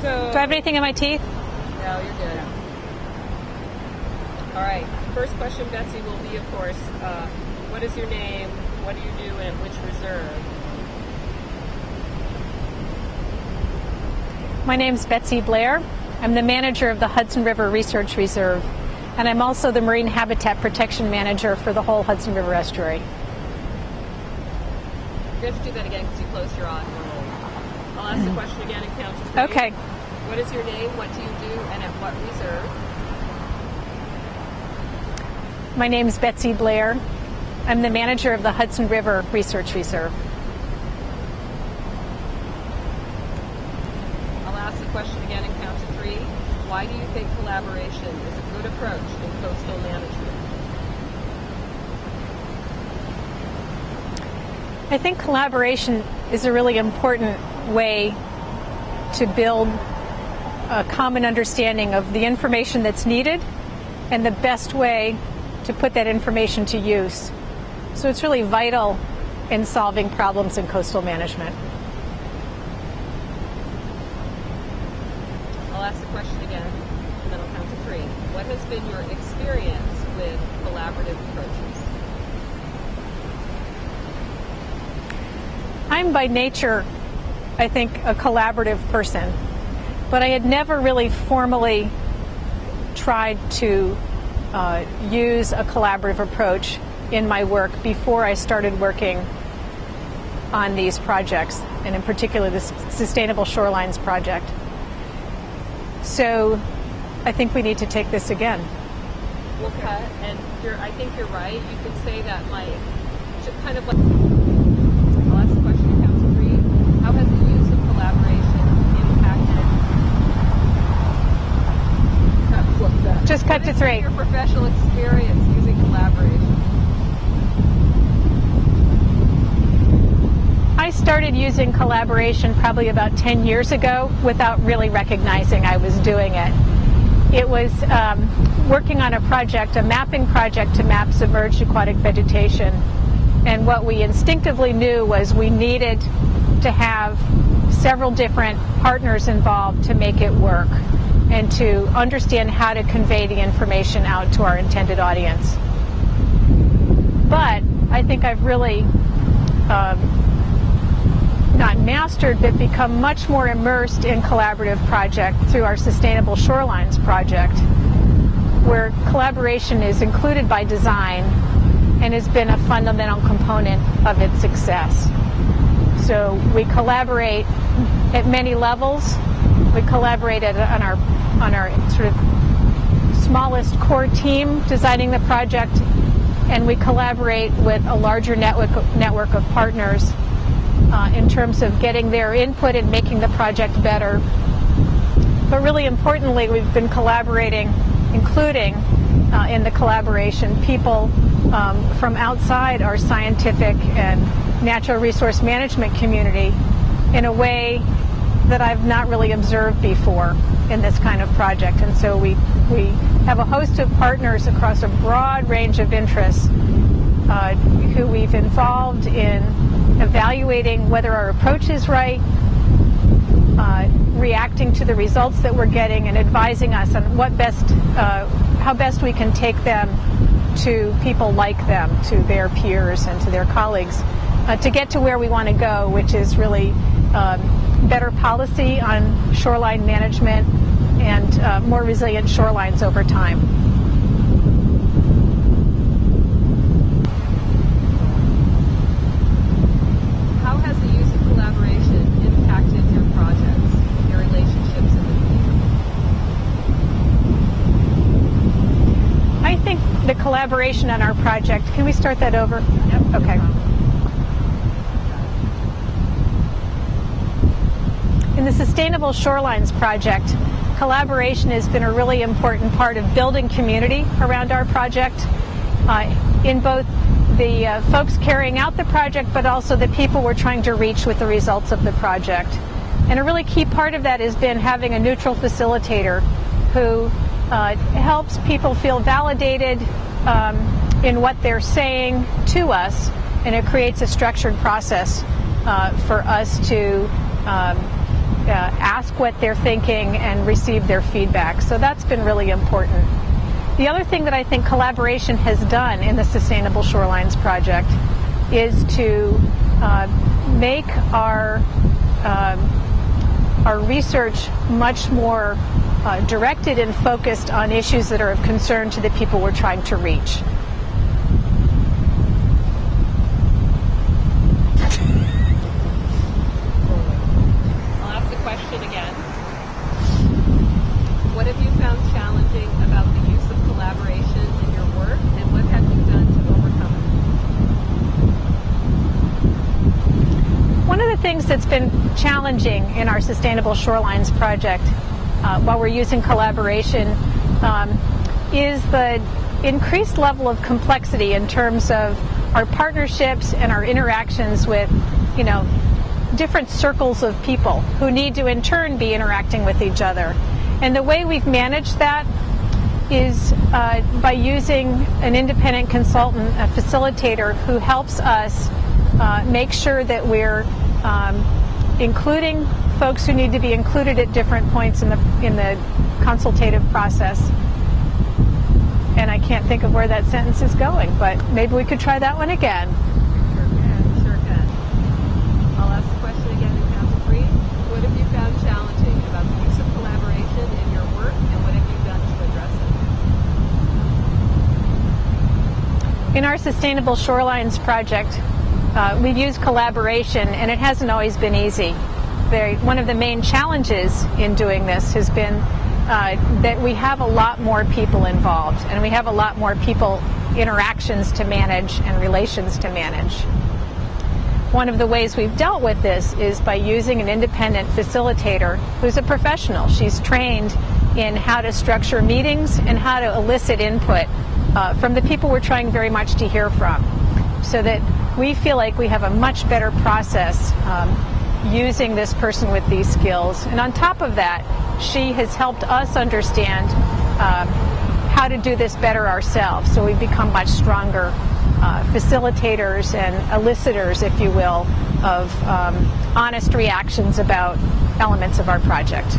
Do I have anything in my teeth? No, you're good. All right. First question, Betsy, will be, of course, what is your name? What do you do, and at which reserve? My name's Betsy Blair. I'm the manager of the Hudson River Research Reserve, and I'm also the Marine Habitat Protection Manager for the whole Hudson River Estuary. You have to do that again because you closed your eyes. I'll ask the question again and count to 3. Okay. What is your name? What do you do? And at what reserve? My name's Betsy Blair. I'm the manager of the Hudson River Research Reserve. I'll ask the question again and count to 3. Why do you think collaboration is a good approach in coastal management? I think collaboration is a really important way to build a common understanding of the information that's needed and the best way to put that information to use. So it's really vital in solving problems in coastal management. I'll ask the question again, and then I'll count to 3. What has been your experience with collaborative approaches? I'm by nature, I think, a collaborative person, but I had never really formally tried to use a collaborative approach in my work before I started working on these projects, and in particular this Sustainable Shorelines project. So I think we need to take this again. We'll cut, and I think you're right. You could say that kind of like, I'll ask the question and count to 3. How has the use of collaboration impacted? Just cut to 3. What is your professional experience using collaboration? I started using collaboration probably about 10 years ago without really recognizing I was doing it. It was working on a project, a mapping project to map submerged aquatic vegetation. And what we instinctively knew was we needed to have several different partners involved to make it work and to understand how to convey the information out to our intended audience. But I think I've really not mastered, but become much more immersed in collaborative project through our Sustainable Shorelines project, where collaboration is included by design and has been a fundamental component of its success. So we collaborate at many levels. We collaborate on our sort of smallest core team designing the project, and we collaborate with a larger network of partners in terms of getting their input and making the project better. But really importantly, we've been collaborating, including in the collaboration, people from outside our scientific and natural resource management community in a way that I've not really observed before in this kind of project. And so we have a host of partners across a broad range of interests who we've involved in evaluating whether our approach is right, reacting to the results that we're getting, and advising us on how best we can take them to people like them, to their peers and to their colleagues, to get to where we want to go, which is really better policy on shoreline management and more resilient shorelines over time. How has the use of collaboration impacted your projects, your relationships in the field? I think the collaboration on our project, can we start that over? Yep. Okay. In the Sustainable Shorelines project, collaboration has been a really important part of building community around our project, in both the folks carrying out the project, but also the people we're trying to reach with the results of the project. And a really key part of that has been having a neutral facilitator who helps people feel validated in what they're saying to us, and it creates a structured process for us to ask what they're thinking and receive their feedback. So that's been really important. The other thing that I think collaboration has done in the Sustainable Shorelines Project is to make our research much more directed and focused on issues that are of concern to the people we're trying to reach. I'll ask the question again. What have you found challenging about the use of collaboration in your work, and what have you done to overcome it? One of the things that's been challenging in our Sustainable Shorelines project while we're using collaboration is the increased level of complexity in terms of our partnerships and our interactions with, different circles of people who need to in turn be interacting with each other. And the way we've managed that is by using an independent consultant, a facilitator, who helps us make sure that we're including folks who need to be included at different points in the consultative process. And I can't think of where that sentence is going, but maybe we could try that one again. Sure can. I'll ask the question again in count to 3. What have you found challenging about the use of collaboration in your work, and what have you done to address it? In our Sustainable Shorelines project, we've used collaboration, and it hasn't always been easy. One of the main challenges in doing this has been that we have a lot more people involved, and we have a lot more people interactions to manage and relations to manage. One of the ways we've dealt with this is by using an independent facilitator who's a professional. She's trained in how to structure meetings and how to elicit input from the people we're trying very much to hear from, so that we feel like we have a much better process using this person with these skills. And on top of that, she has helped us understand how to do this better ourselves. So we've become much stronger facilitators and elicitors, if you will, of honest reactions about elements of our project.